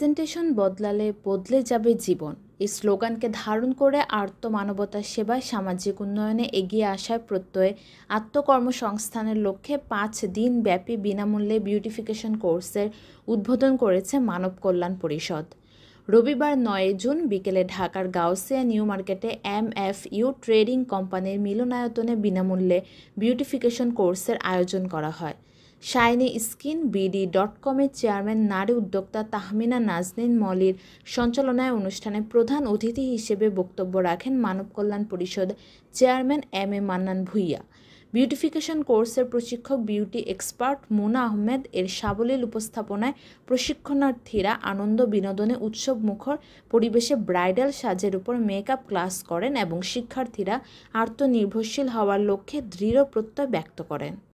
Presentation বদলালে বদলে যাবে জীবন এই স্লোগানকে ধারণ করে আর্তমানবতার সেবায় সামাজিক উন্নয়নে এগিয়ে আসার প্রত্যয়ে আত্মকর্মসংস্থানের লক্ষ্যে 5 দিন ব্যাপী বিনামূল্যে বিউটিফিকেশন কোর্সের উদ্বোধন করেছে মানব কল্যাণ পরিষদ। রবিবার 9 জুন বিকেলে ঢাকার গাউসিয়া নিউ মার্কেটে MFU ট্রেডিং কোম্পানির মিলনায়তনে বিনামূল্যে বিউটিফিকেশন কোর্সের আয়োজন করা হয়। শাইনি স্কিন BD.com-এর চেয়ারম্যান নারী উদ্যোক্তা তাহমিনা নাজনীন মলির সঞ্চালনায় অনুষ্ঠানে প্রধান অতিথি হিসেবে বক্তব্য রাখেন মানব কল্যাণ পরিষদ chairman MA Mannan Bhuiyan. Beautification কোর্সের প্রশিক্ষক বিউটি এক্সপার্ট মুনা আহমেদ এর সাবলীল উপস্থাপনায় প্রশিক্ষণার্থীরা আনন্দ বিনোদনে উৎসবমুখর পরিবেশে ব্রাইডাল সাজের উপর মেকআপ ক্লাস করেন এবং শিক্ষার্থীরা আত্মনির্ভরশীল হওয়ার লক্ষ্যে দৃঢ় প্রত্যয় ব্যক্ত করেন।